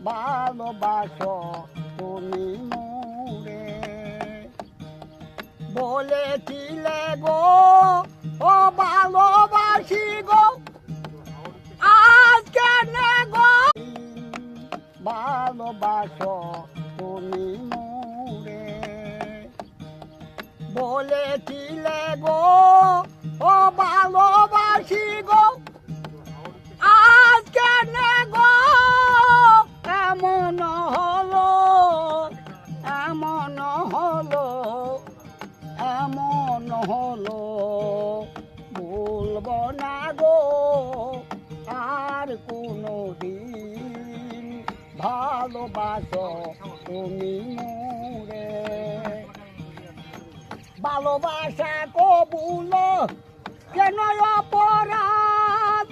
ভালোবাসো তুমি মোরে। বলেছিলে গো ও ভালোবাসি গো, আজকে নে গো ভালোবাসো তুমি মোরে। বলেছিলে গো ও ভালোবাসি গো, আজকে নে গো এমন হলো, এমন হলো, এমন হলো। বলবো না গো আর কোনো দিন, ভালোবাসো তুমি মোরে। ভালোবাসা কবুল কেন অপরাধ,